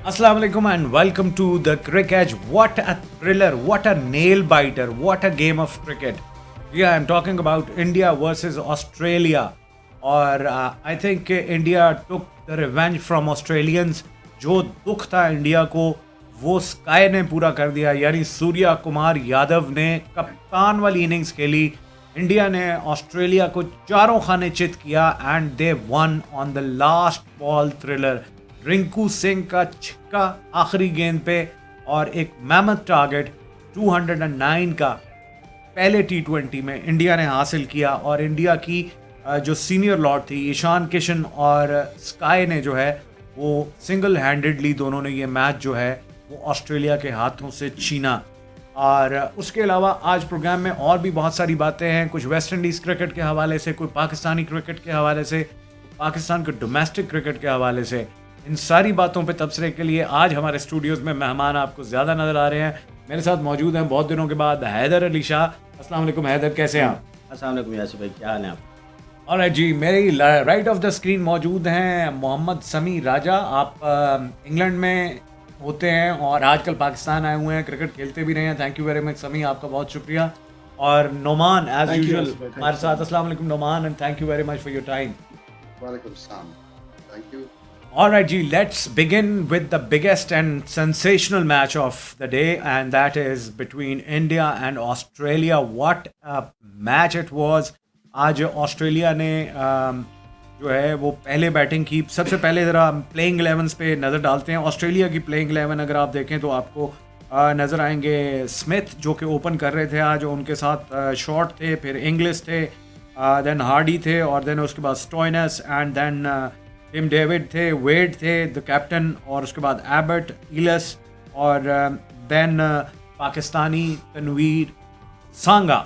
Assalamu alaikum and welcome to the Cricket. What a thriller, what a nail biter, what a game of cricket. Yeah, I'm talking about India versus Australia. और I think India took the revenge from Australians. जो दुख था India को वो sky ने पूरा कर दिया. यानी सूर्या कुमार यादव ने कप्तान वाली इनिंग्स खेली. इंडिया ने ऑस्ट्रेलिया को चारों खाने चित किया and they one on the last ball thriller. Rinku Singh का छिक्का आखिरी गेंद पे और एक मैमथ टारगेट 209 का पहले T20 में इंडिया ने हासिल किया. और इंडिया की जो सीनियर लॉर्ड थी ईशान किशन और स्काई ने जो है वो सिंगल हैंडेडली दोनों ने ये मैच जो है वो ऑस्ट्रेलिया के हाथों से छीना. और उसके अलावा आज प्रोग्राम में और भी बहुत सारी बातें हैं. कुछ वेस्ट इंडीज़ क्रिकेट के हवाले से, कोई पाकिस्तानी क्रिकेट के हवाले से, पाकिस्तान के डोमेस्टिक क्रिकेट के हवाले से. इन सारी बातों पे तबसरे के लिए आज हमारे स्टूडियोज़ में मेहमान आपको ज़्यादा नज़र आ रहे हैं. मेरे साथ मौजूद हैं बहुत दिनों के बाद हैदर अली शाह. अस्सलाम वालेकुम हैदर, कैसे हैं आप? अस्सलाम वालेकुम यासिर भाई, क्या हाल है आप? और जी मेरी राइट ऑफ द स्क्रीन मौजूद हैं मोहम्मद समी राजा. आप इंग्लैंड में होते हैं और आजकल पाकिस्तान आए हुए हैं, क्रिकेट खेलते भी रहे हैं. थैंक यू वेरी मच समी, आपका बहुत शुक्रिया. और नोमान एज यूजुअल हमारे साथ. अस्सलाम वालेकुम Noman and thank you very much for your time. वालेकुम सलाम, thank you. Alright, G, let's begin with the biggest and sensational match of the day, and that is between India and Australia. What a match it was. आज Australia ने जो है वो पहले batting की. सबसे पहले ज़रा प्लेइंग 11 पे नज़र डालते हैं. ऑस्ट्रेलिया की प्लेइंग 11 अगर आप देखें तो आपको नज़र आएंगे स्मिथ जो कि ओपन कर रहे थे आज. उनके साथ शॉर्ट थे, फिर इंग्लिश थे, देन हार्डी थे, और देन उसके बाद स्टोइनस, एंड देन टिम डेविड थे, वेड थे द कैप्टन, और उसके बाद एबट, इलस, और देन पाकिस्तानी तनवीर सांगा.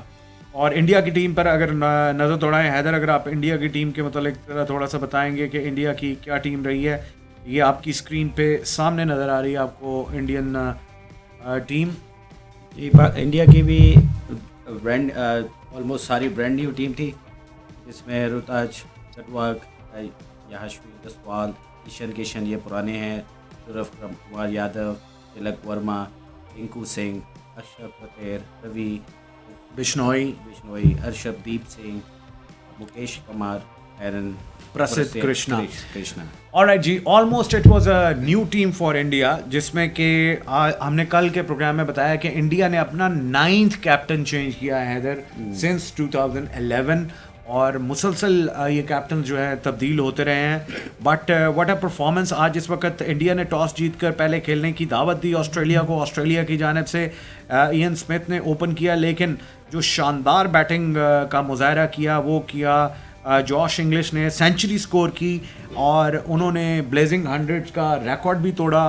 और इंडिया की टीम पर अगर नज़र दौड़ाएं हैदर, अगर आप इंडिया की टीम के मतलब थोड़ा सा बताएंगे कि इंडिया की क्या टीम रही है. ये आपकी स्क्रीन पे सामने नज़र आ रही है आपको इंडियन टीम. जी, इंडिया की भी ब्रांड ऑलमोस्ट सारी ब्रांड न्यू टीम थी, जिसमें ऋतुराज गायकवाड़, यशस्वी जायसवाल, ईशान किशन ये पुराने हैं, सूर्य कुमार यादव, तिलक वर्मा, रिंकू सिंह, अक्षर पटेल, रवि बिश्नोई, अर्शदीप सिंह, मुकेश कुमार, एरन, प्रसिद्ध कृष्णा. कृष्णा. ऑलराइट जी, almost it was a new team for India, जिसमें कि हमने कल के प्रोग्राम में बताया कि इंडिया ने अपना 9th कैप्टन चेंज किया है हैदर सिंस 2011. और मुसलसल ये कैप्टन जो है तब्दील होते रहे हैं. But what a performance. आज इस वक्त इंडिया ने टॉस जीतकर पहले खेलने की दावत दी ऑस्ट्रेलिया को. ऑस्ट्रेलिया की जानिब से इयन स्मिथ ने ओपन किया, लेकिन जो शानदार बैटिंग का मुजाहरा किया वो किया जॉश इंग्लिश ने. सेंचुरी स्कोर की और उन्होंने ब्लेजिंग 100 का रिकॉर्ड भी तोड़ा.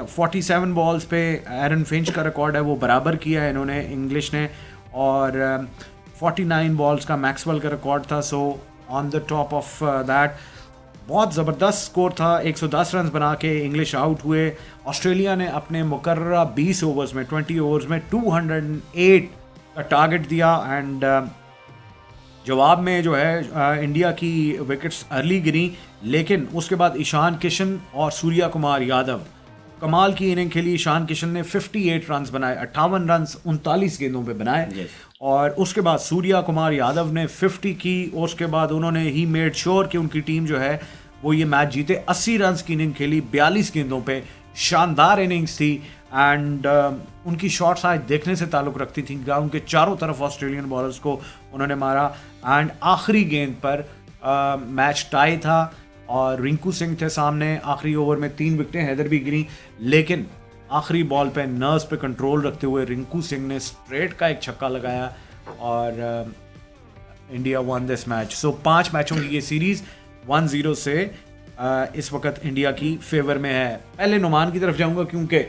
47 बॉल्स पे एरन फिंच का रिकॉर्ड है वो बराबर किया है इन्होंने, इंग्लिश ने. और 49 बॉल्स का मैक्सवेल का रिकॉर्ड था. So on the top of that बहुत ज़बरदस्त स्कोर था. 110 रन बना के इंग्लिश आउट हुए. ऑस्ट्रेलिया ने अपने मुकर्ररा 20 ओवर्स में 20 ओवर्स में 208 का टारगेट दिया. एंड जवाब में जो है इंडिया की विकेट्स अर्ली गिरी, लेकिन उसके बाद ईशान किशन और सूर्या कुमार यादव कमाल की इनिंग खेली. ईशान किशन ने 58 रन्स बनाए, 58 रन्स 39 गेंदों पे बनाए. और उसके बाद सूर्या कुमार यादव ने 50 की, और उसके बाद उन्होंने ही मेड श्योर कि उनकी टीम जो है वो ये मैच जीते. 80 रन्स की इनिंग खेली 42 गेंदों पे. शानदार इनिंग्स थी. एंड उनकी शॉट्स आज देखने से ताल्लुक़ रखती थी. ग्राउंड के चारों तरफ ऑस्ट्रेलियन बॉलर्स को उन्होंने मारा. एंड आखिरी गेंद पर मैच टाई था और रिंकू सिंह थे सामने. आखिरी ओवर में 3 विकेटें हैदर भी गिरी, लेकिन आखिरी बॉल पे नर्व्स पे कंट्रोल रखते हुए रिंकू सिंह ने स्ट्रेट का एक छक्का लगाया और इंडिया वन दिस मैच. सो 5 मैचों की ये सीरीज़ 1-0 से इस वक्त इंडिया की फेवर में है. पहले नुमान की तरफ जाऊंगा क्योंकि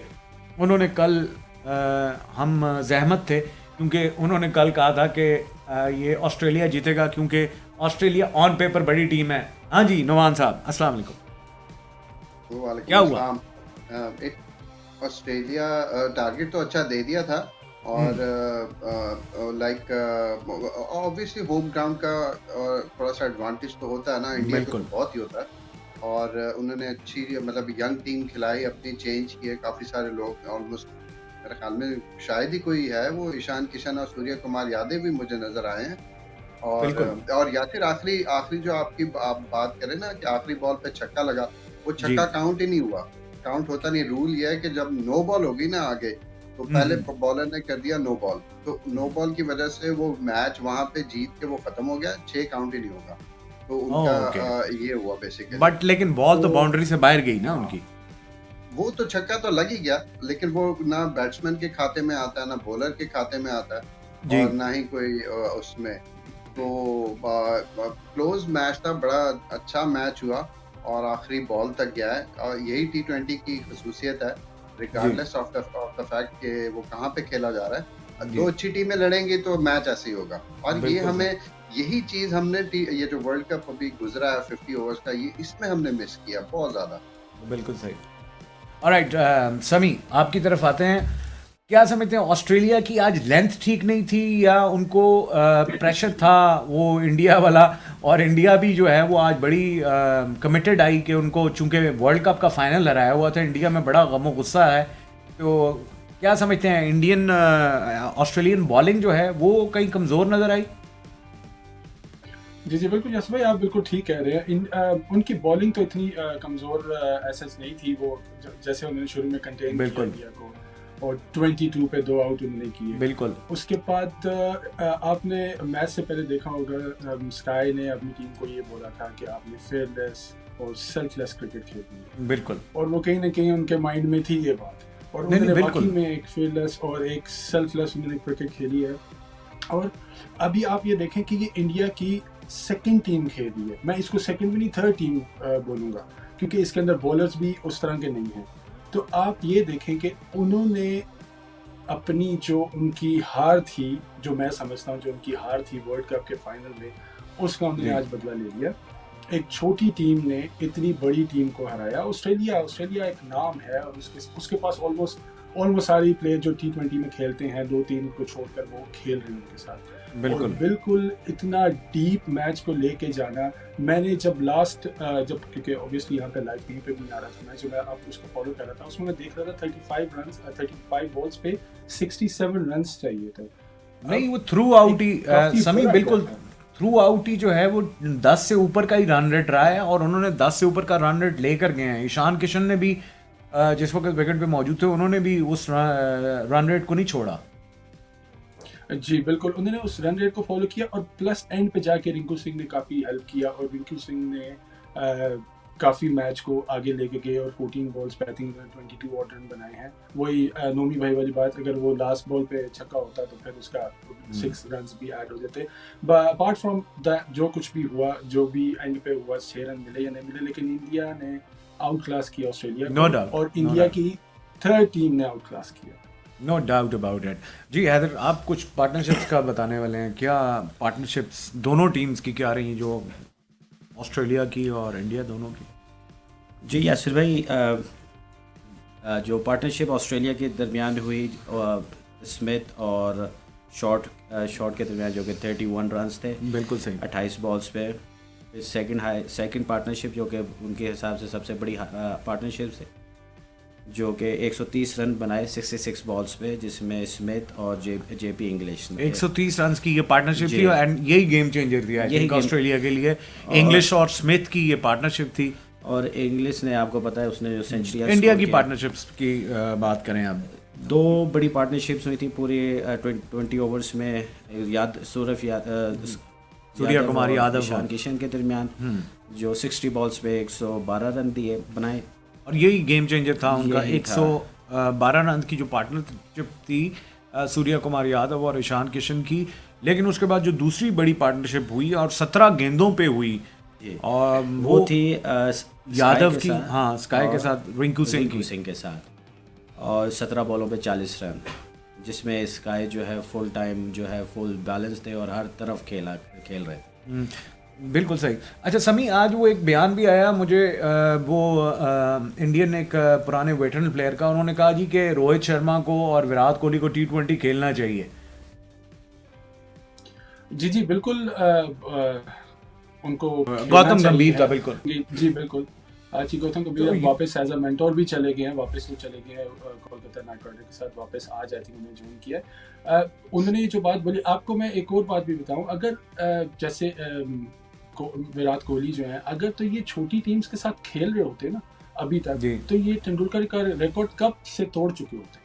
उन्होंने कल हम जहमत थे, क्योंकि उन्होंने कल कहा था कि ये ऑस्ट्रेलिया जीतेगा क्योंकि ऑस्ट्रेलिया ऑन पेपर बड़ी टीम है. हाँ जी नुमान साहब, अस्सलाम वालेकुम. क्या हुआ? ऑस्ट्रेलिया टारगेट तो अच्छा दे दिया था, और लाइक ऑब्वियसली होम ग्राउंड का थोड़ा सा एडवांटेज तो होता है ना, इंडिया को बहुत ही होता है. और उन्होंने अच्छी मतलब यंग टीम खिलाई, अपनी चेंज किए काफ़ी सारे लोग, ऑलमोस्ट मेरे ख्याल में शायद ही कोई है, वो ईशान किशन और सूर्य कुमार यादव भी मुझे नज़र आए हैं। बिल्कुल। और यासिर आखिरी आखिरी जो आप बात करें ना कि आखिरी बॉल पे छक्का लगा, वो जी। छक्का काउंट ही नहीं हुआ, काउंट होता नहीं। रूल ये है कि जब नो बॉल होगी ना आगे, तो पहले हम्म। बॉलर ने कर दिया नो बॉल, तो नो बॉल की वजह से वो मैच वहां पे जीत के वो खत्म हो गया, 6 काउंट ही नहीं होगा। तो उनका ओके। ये हुआ बेसिकली। बट लेकिन बॉल तो तो बाउंड्री से बाहर गई ना हाँ, उनकी। वो तो छक्का तो लग ही गया, लेकिन वो ना बैट्समैन के खाते में आता है, ना बॉलर के खाते में आता है, जी। और ना ही कोई उसमें। तो क्लोज मैच था, बड़ा अच्छा मैच हुआ और आखिरी बॉल तक गया है, और यही टी20 की खसूसियत है, जी। रिगार्डलेस ऑफ द फैक्ट कि वो कहाँ पे खेला जा रहा है। जी। दो अच्छी टीमें लड़ेंगी तो मैच ऐसे ही होगा। और ये बिल्कुल हमें, सही। यही चीज हमने ये जो वर्ल्ड कप अभी गुजरा है 50 ओवर्स का, ये इसमें हमने मिस किया बहुत ज्यादा। बिल्कुल सही। ऑलराइट, समी आपकी तरफ आते हैं। क्या समझते हैं, ऑस्ट्रेलिया की आज लेंथ ठीक नहीं थी या उनको प्रेशर था वो इंडिया वाला, और इंडिया भी जो है वो आज बड़ी कमिटेड आई कि उनको, चूंकि वर्ल्ड कप का फाइनल हराया हुआ था, इंडिया में बड़ा गम और गुस्सा है। तो क्या समझते हैं, इंडियन ऑस्ट्रेलियन बॉलिंग जो है वो कहीं कमज़ोर नज़र आई? जी बिल्कुल यस भाई, आप बिल्कुल ठीक कह रहे हैं। उनकी बॉलिंग तो इतनी कमज़ोर ऐसा नहीं थी। वो जैसे उन्होंने शुरू में कंटेन किया बिल्कुल। इंडिया को, और 22 पे 2 आउट उन्होंने किए। बिल्कुल। उसके बाद आपने मैच से पहले देखा होगा, स्काई ने अपनी टीम को ये बोला था कि आपने फेयरलेस और सेल्फलेस क्रिकेट खेलनी है, बिल्कुल। और वो कहीं ना कहीं उनके माइंड में थी ये बात, और नहीं, उन्होंने बिल्कुल। वाकई में एक फेयरलेस और एक सेल्फलेस उन्होंने क्रिकेट खेली है। और अभी आप ये देखें कि ये इंडिया की सेकंड टीम खेल रही है। मैं इसको सेकंड भी नहीं, थर्ड टीम बोलूँगा, क्योंकि इसके अंदर बॉलर्स भी उस तरह के नहीं हैं। तो आप ये देखें कि उन्होंने अपनी जो उनकी हार थी, जो मैं समझता हूँ जो उनकी हार थी वर्ल्ड कप के फाइनल में, उसका उन्होंने जी। आज बदला ले लिया। एक छोटी टीम ने इतनी बड़ी टीम को हराया। ऑस्ट्रेलिया एक नाम है, और उसके पास ऑलमोस्ट सारे प्लेयर जो टी20 में खेलते हैं, 2-3 को छोड़कर वो खेल रहे हैं उनके साथ। बिल्कुल। और बिल्कुल इतना डीप मैच को लेके जाना, मैंने जब क्योंकि ऑब्वियसली यहाँ पे लाइव कहीं पे भी नहीं आ रहा था, मैं आप उसको फॉलो कर रहा था, उसमें मैं देख रहा था 35 बॉल्स पे 67 रन्स चाहिए थे। नहीं, वो थ्रू आउट ही काफी समी, बड़ा बिल्कुल gap है। थ्रू आउट ही जो है वो 10 से ऊपर का ही रन रेट रहा है, और उन्होंने 10 से ऊपर का रन रेट लेकर गए हैं। ईशान किशन ने भी जिस वक्त विकेट पे मौजूद थे, उन्होंने भी उस रन रेट को नहीं छोड़ा। जी बिल्कुल, उन्होंने उस रन रेट को फॉलो किया, और प्लस एंड पे जाके रिंकू सिंह ने काफ़ी हेल्प किया, और रिंकू सिंह ने काफ़ी मैच को आगे लेके गए, और 14 बॉल्स पे आई थिंक 22 और रन बनाए हैं। वही नोमी भाई वाली बात, अगर वो लास्ट बॉल पे छक्का होता तो फिर उसका 6 रन भी ऐड हो जाते। अपार्ट फ्रॉम दैट, जो कुछ भी हुआ, जो भी एंड पे हुआ, 6 रन मिले या नहीं मिले, लेकिन इंडिया ने आउट क्लास किया ऑस्ट्रेलिया No को, doubt, और no इंडिया doubt. की थर्ड टीम ने आउट क्लास किया। No doubt about it. जी हैदर, आप कुछ पार्टनरशिप्स का बताने वाले हैं क्या? पार्टनरशिप्स दोनों टीम्स की क्या रही, जो ऑस्ट्रेलिया की और इंडिया दोनों की? जी यासिर भाई, जो पार्टनरशिप ऑस्ट्रेलिया के दरमियान हुई, स्मिथ और शॉट के दरमियान, जो कि 31 रन्स थे बिल्कुल सही। 28 बॉल्स पे। सेकंड पार्टनरशिप जो कि उनके हिसाब से सबसे बड़ी पार्टनरशिप है, जो कि 130 रन बनाए 66 बॉल्स पे, जिसमें स्मिथ और जेपी इंग्लिश ने 130 रन की ये पार्टनरशिप जी। थी, एंड यही गेम चेंजर थी आई यही थिंक game- ऑस्ट्रेलिया के लिए। इंग्लिश और स्मिथ की ये पार्टनरशिप थी। और इंग्लिश ने, आपको पता है, उसने जो सेंचुरी इंडिया की पार्टनरशिप्स की बात करें अब, 2 बड़ी पार्टनरशिप्स हुई थी पूरे 20 ओवर्स में। सूर्य कुमार और यादव ईशान किशन के दरमियान, जो 60 बॉल्स पे 112 रन बनाए। और यही गेम चेंजर था उनका। यही 112 रन की जो पार्टनरशिप थी सूर्य कुमार यादव और ईशान किशन की। लेकिन उसके बाद जो दूसरी बड़ी पार्टनरशिप हुई और 17 गेंदों पे हुई, और वो थी यादव की, हाँ, स्काई के साथ, रिंकू सिंह के साथ, और 17 बॉलों पे 40 रन, जिसमें स्काई जो है फुल टाइम जो है फुल बैलेंस थे और हर तरफ खेल रहे थे। बिल्कुल सही। अच्छा समी, आज वो एक बयान भी आया मुझे, वो इंडियन एक पुराने वेटरन प्लेयर का, उन्होंने कहा जी कि रोहित शर्मा को और विराट कोहली को T20 खेलना चाहिए। जी बिल्कुल, उनको गौतम गंभीर का, बिल्कुल। जी बिल्कुल, आची गौतम गंभीर तो अब ये- वापस एज अ मेंटोर भी चले गए हैं, वापस वो चले गए हैं कोलकाता नाइट राइडर के साथ वापस आज आई थिंक उन्होंने ज्वाइन किया है। उन्होंने ये जो बात बोली, आपको मैं एक और बात भी बताऊं, अगर जैसे विराट कोहली जो है, अगर तो ये छोटी टीम्स के साथ खेल रहे होते ना अभी तक, जी। तो ये तेंदुलकर का रिकॉर्ड कब से तोड़ चुके होते।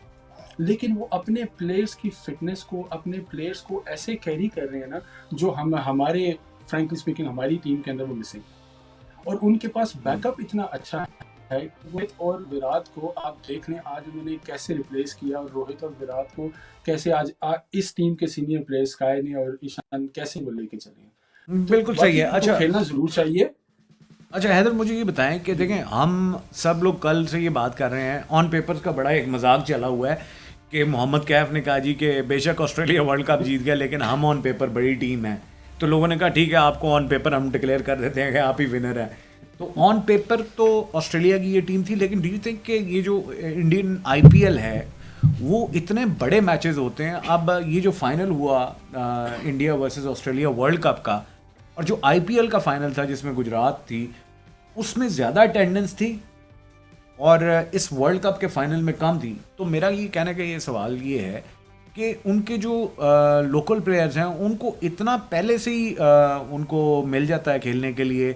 लेकिन वो अपने प्लेयर्स की फिटनेस को, अपने प्लेयर्स को ऐसे कैरी कर रहे हैं ना, जो हमारे फ्रैंकली स्पीकिंग हमारी टीम के अंदर वो मिसिंग, और उनके पास बैकअप इतना अच्छा है। रोहित और विराट को आप देख लें आज उन्होंने कैसे रिप्लेस किया, और रोहित और विराट को कैसे आज इस टीम के सीनियर प्लेयर्स स्काई ने और ईशान कैसे वो लेके चले हैं। बिल्कुल सही है। बाकी अच्छा, तो खेलना जरूर चाहिए। अच्छा हैदर, मुझे ये बताएं कि देखें, हम सब लोग कल से ये बात कर रहे हैं, ऑन पेपर्स का बड़ा एक मजाक चला हुआ है कि मोहम्मद कैफ ने कहा जी कि बेशक ऑस्ट्रेलिया वर्ल्ड कप जीत गया लेकिन हम ऑन पेपर बड़ी टीम है। तो लोगों ने कहा ठीक है, आपको ऑन पेपर हम डिक्लेयर कर देते हैं कि आप ही विनर हैं। तो ऑन पेपर तो ऑस्ट्रेलिया की ये टीम थी, लेकिन डू यू थिंक कि ये जो इंडियन आईपीएल है वो इतने बड़े मैचेस होते हैं? अब ये जो फाइनल हुआ India versus Australia world cup का, और जो आईपीएल का फाइनल था जिसमें गुजरात थी, उसमें ज़्यादा अटेंडेंस थी और इस वर्ल्ड कप के फाइनल में कम थी। तो मेरा ये कहने का ये सवाल ये है कि उनके जो लोकल प्लेयर्स हैं उनको इतना पहले से ही उनको मिल जाता है खेलने के लिए,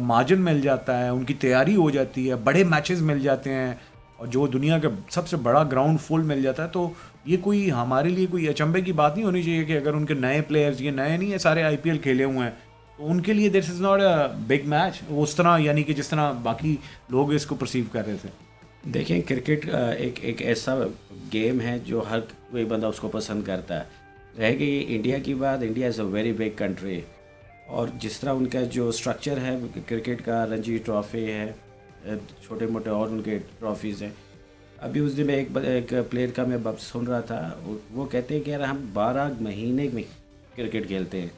मार्जिन मिल जाता है, उनकी तैयारी हो जाती है, बड़े मैचेस मिल जाते हैं, और जो दुनिया का सबसे बड़ा ग्राउंड फुल मिल जाता है। तो ये कोई हमारे लिए कोई अचंभे की बात नहीं होनी चाहिए कि अगर उनके नए प्लेयर्स, ये नए नहीं है, सारे आईपीएल खेले हुए हैं, तो उनके लिए this is not a big match उस तरह, यानी कि जिस तरह बाकी लोग इसको परसीव कर रहे थे। देखें, क्रिकेट एक ऐसा गेम है जो हर कोई बंदा उसको पसंद करता है। रह गई इंडिया की बात, India is a very big country, और जिस तरह उनका जो स्ट्रक्चर है क्रिकेट का, रणजी ट्रॉफी है, छोटे मोटे और उनके ट्रॉफीज़ हैं। अभी उस दिन एक प्लेयर का मैं सुन रहा था, वो कहते हैं कि यार हम 12 महीने में क्रिकेट खेलते हैं,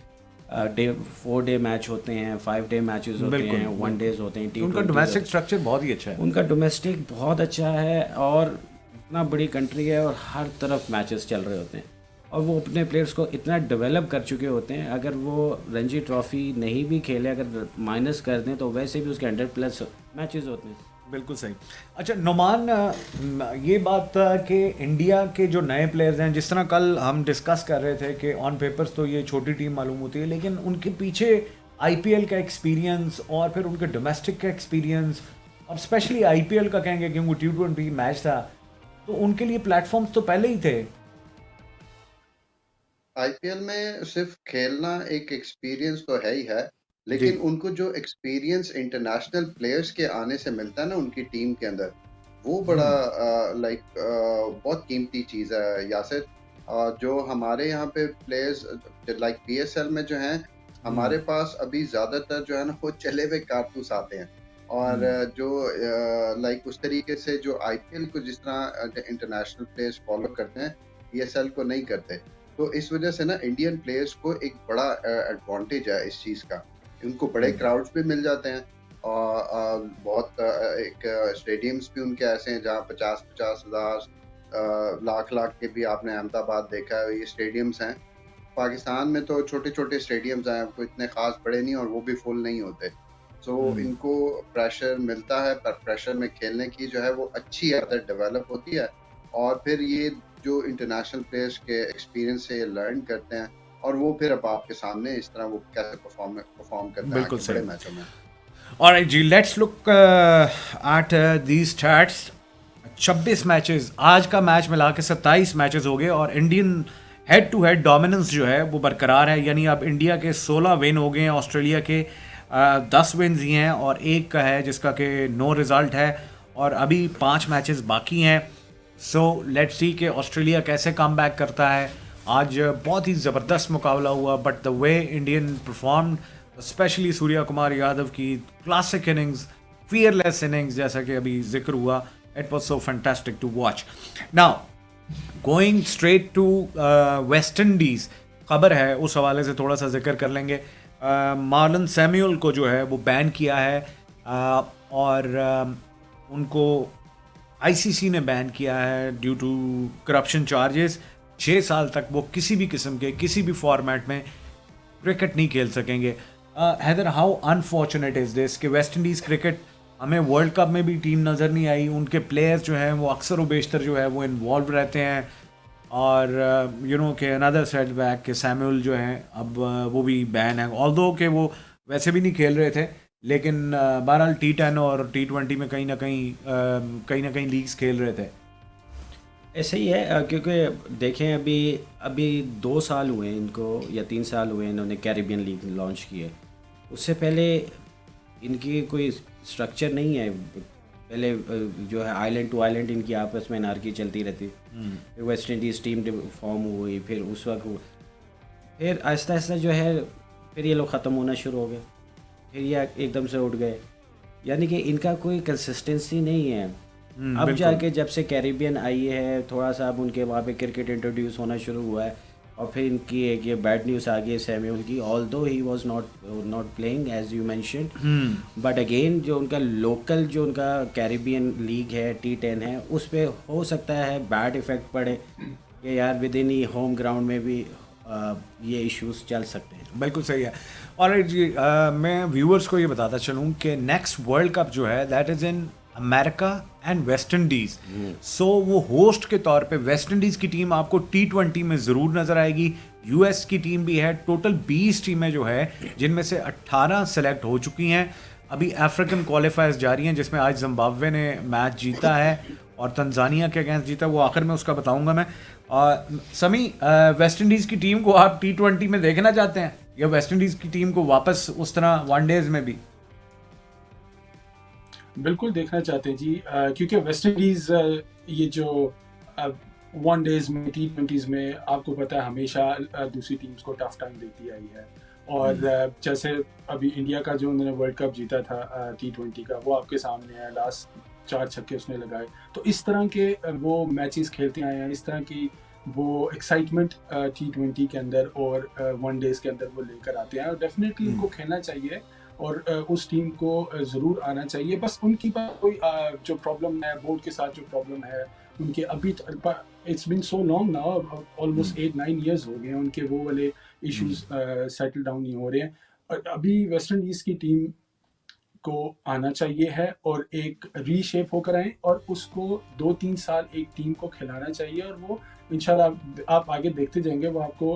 4 डे मैच होते हैं, 5 डे मैचेस होते हैं, 1 डेज होते हैं। उनका डोमेस्टिक स्ट्रक्चर बहुत ही अच्छा है। उनका डोमेस्टिक बहुत अच्छा है, और इतना बड़ी कंट्री है और हर तरफ मैचेस चल रहे होते हैं, और वो अपने प्लेयर्स को इतना डेवलप कर चुके होते हैं। अगर वो रणजी ट्रॉफी नहीं भी खेले, अगर माइनस कर दें, तो वैसे भी उसके 100+ मैचेस होते हैं। बिल्कुल सही। अच्छा नुमान, ये बात कि इंडिया के जो नए प्लेयर्स हैं, जिस तरह कल हम डिस्कस कर रहे थे कि ऑन पेपर्स तो ये छोटी टीम मालूम होती है, लेकिन उनके पीछे आईपीएल का एक्सपीरियंस और फिर उनके डोमेस्टिक का एक्सपीरियंस, और स्पेशली आईपीएल का कहेंगे क्योंकि T20 मैच था, तो उनके लिए प्लेटफॉर्म्स तो पहले ही थे। आईपीएल में सिर्फ खेलना एक एक्सपीरियंस तो है ही है, लेकिन उनको जो एक्सपीरियंस इंटरनेशनल प्लेयर्स के आने से मिलता है ना उनकी टीम के अंदर, वो बड़ा बहुत कीमती चीज़ है यासिर। जो हमारे यहाँ पे प्लेयर्स लाइक पीएसएल में जो हैं, हमारे पास अभी ज़्यादातर जो है ना वो चले हुए कारतूस आते हैं, और जो लाइक उस तरीके से जो आईपीएल को जिस तरह इंटरनेशनल प्लेयर्स फॉलो करते हैं, पीएसएल को नहीं करते। तो इस वजह से ना इंडियन प्लेयर्स को एक बड़ा एडवांटेज है इस चीज़ का, उनको बड़े क्राउड्स भी मिल जाते हैं, और बहुत एक स्टेडियम्स भी उनके ऐसे हैं जहाँ 50-50 हज़ार लाख के भी आपने अहमदाबाद देखा है, ये स्टेडियम्स हैं। पाकिस्तान में तो छोटे छोटे स्टेडियम्स हैं, कोई इतने खास बड़े नहीं, और वो भी फुल नहीं होते। सो इनको प्रेशर मिलता है, पर प्रेशर में खेलने की जो है वो अच्छी आदत डेवलप होती है, और फिर ये जो इंटरनेशनल प्लेयर्स के एक्सपीरियंस से लर्न करते हैं, और वो फिर अब आपके सामने इस तरह वो कैसे परफॉर्म करते हैं बिल्कुल बड़े मैचों में। ऑलराइट जी, let's look at these stats. 26 matches, आज का मैच मिला के 27 मैचेस हो गए, और Indian head to head dominance जो है वो बरकरार है। यानी अब इंडिया के 16 विन हो गए हैं, ऑस्ट्रेलिया के 10 विन्स ही हैं, और एक का है जिसका कि नो रिज़ल्ट है, और अभी 5 मैचेस बाकी हैं। सो लेट्स सी कि ऑस्ट्रेलिया कैसे कम बैक करता है। आज बहुत ही ज़बरदस्त मुकाबला हुआ, but the way Indian performed, specially Surya Kumar Yadav की क्लासिक इनिंग्स, फियरलेस इनिंग्स, जैसा कि अभी जिक्र हुआ, it was so fantastic to watch. Now going straight to West Indies, खबर है उस हवाले से थोड़ा सा जिक्र कर लेंगे। मार्लन सैमुअल को जो है वो बैन किया है, और उनको आईसीसी ने बैन किया है ड्यू टू करप्शन चार्जेस। 6 साल तक वो किसी भी किस्म के किसी भी फॉर्मेट में क्रिकेट नहीं खेल सकेंगे। Haider, how unfortunate is this कि वेस्ट इंडीज़ क्रिकेट हमें वर्ल्ड कप में भी टीम नज़र नहीं आई, उनके प्लेयर्स जो हैं वो अक्सर व बेशतर जो है वो इन्वॉल्व रहते हैं, और यू नो के अनदर सेटबैक के सैमुअल जो हैं अब वो भी बैन है, ऑल्दो कि वो वैसे भी नहीं खेल रहे थे, लेकिन बहरहाल T10 और T20 में कहीं ना कहीं लीग्स खेल रहे थे। ऐसे ही है क्योंकि देखें अभी अभी 2 साल हुए इनको या 3 साल हुए इन्होंने कैरिबियन लीग लॉन्च की है। उससे पहले इनकी कोई स्ट्रक्चर नहीं है। पहले जो है आइलैंड टू आइलैंड इनकी आपस में नारकी चलती रहती, फिर वेस्ट इंडीज़ टीम फॉर्म हुई, फिर उस वक्त फिर आहिस्ता आहिस्ता जो है फिर ये लोग ख़त्म होना शुरू हो गए, फिर ये एकदम से उठ गए। यानी कि इनका कोई कंसिस्टेंसी नहीं है। अब बिल्कुल। जाके जब से कैरिबियन आई है थोड़ा सा अब उनके वहाँ पे क्रिकेट इंट्रोड्यूस होना शुरू हुआ है, और फिर इनकी एक ये बैड न्यूज़ आ गई सैमुअल की, although he was not playing as you mentioned, but again जो उनका लोकल जो उनका कैरिबियन लीग है T10 है, उस पर हो सकता है बैड इफ़ेक्ट पड़े कि यार with in he home ground में भी ये इश्यूज चल सकते हैं। बिल्कुल सही है। और जी मैं व्यूअर्स को ये बताता चलूँ कि नेक्स्ट वर्ल्ड कप जो है that is in America and West Indies. So वो होस्ट के तौर पे वेस्ट इंडीज़ की टीम आपको T20 में ज़रूर नज़र आएगी। यूएस की टीम भी है, टोटल 20 टीमें जो है जिनमें से 18 सेलेक्ट हो चुकी हैं। अभी अफ्रीकन क्वालिफायर्स जारी हैं जिसमें आज जिम्बाब्वे ने मैच जीता है और तंजानिया के अगेंस्ट जीता, वो आखिर में उसका बताऊंगा मैं। समी, वेस्ट इंडीज़ की टीम को आप T20 में देखना चाहते हैं या वेस्ट इंडीज़ की टीम को वापस उस तरह वनडेज में भी? बिल्कुल देखना चाहते हैं जी, क्योंकि वेस्ट इंडीज़ ये जो वन डेज में T20s में आपको पता है हमेशा दूसरी टीम्स को टफ टाइम देती आई है। और जैसे अभी इंडिया का जो उन्होंने वर्ल्ड कप जीता था T20 का, वो आपके सामने है, लास्ट 4 छक्के उसने लगाए। तो इस तरह के वो मैचेस खेलते आए हैं, इस तरह की वो एक्साइटमेंट T20 के अंदर और वन डेज के अंदर वो लेकर आते हैं, और डेफिनेटली उनको खेलना चाहिए और उस टीम को ज़रूर आना चाहिए। बस उनकी कोई जो प्रॉब्लम है, बोर्ड के साथ जो प्रॉब्लम है उनके, अभी it's been so long now, almost 8-9 years हो गए हैं उनके वो वाले इश्यूज सेटल डाउन नहीं हो रहे हैं। और अभी वेस्ट इंडीज़ की टीम को आना चाहिए है और एक रीशेप होकर आए और उसको 2-3 साल एक टीम को खिलाना चाहिए, और वो इंशाल्लाह आप आगे देखते जाएंगे, वो आपको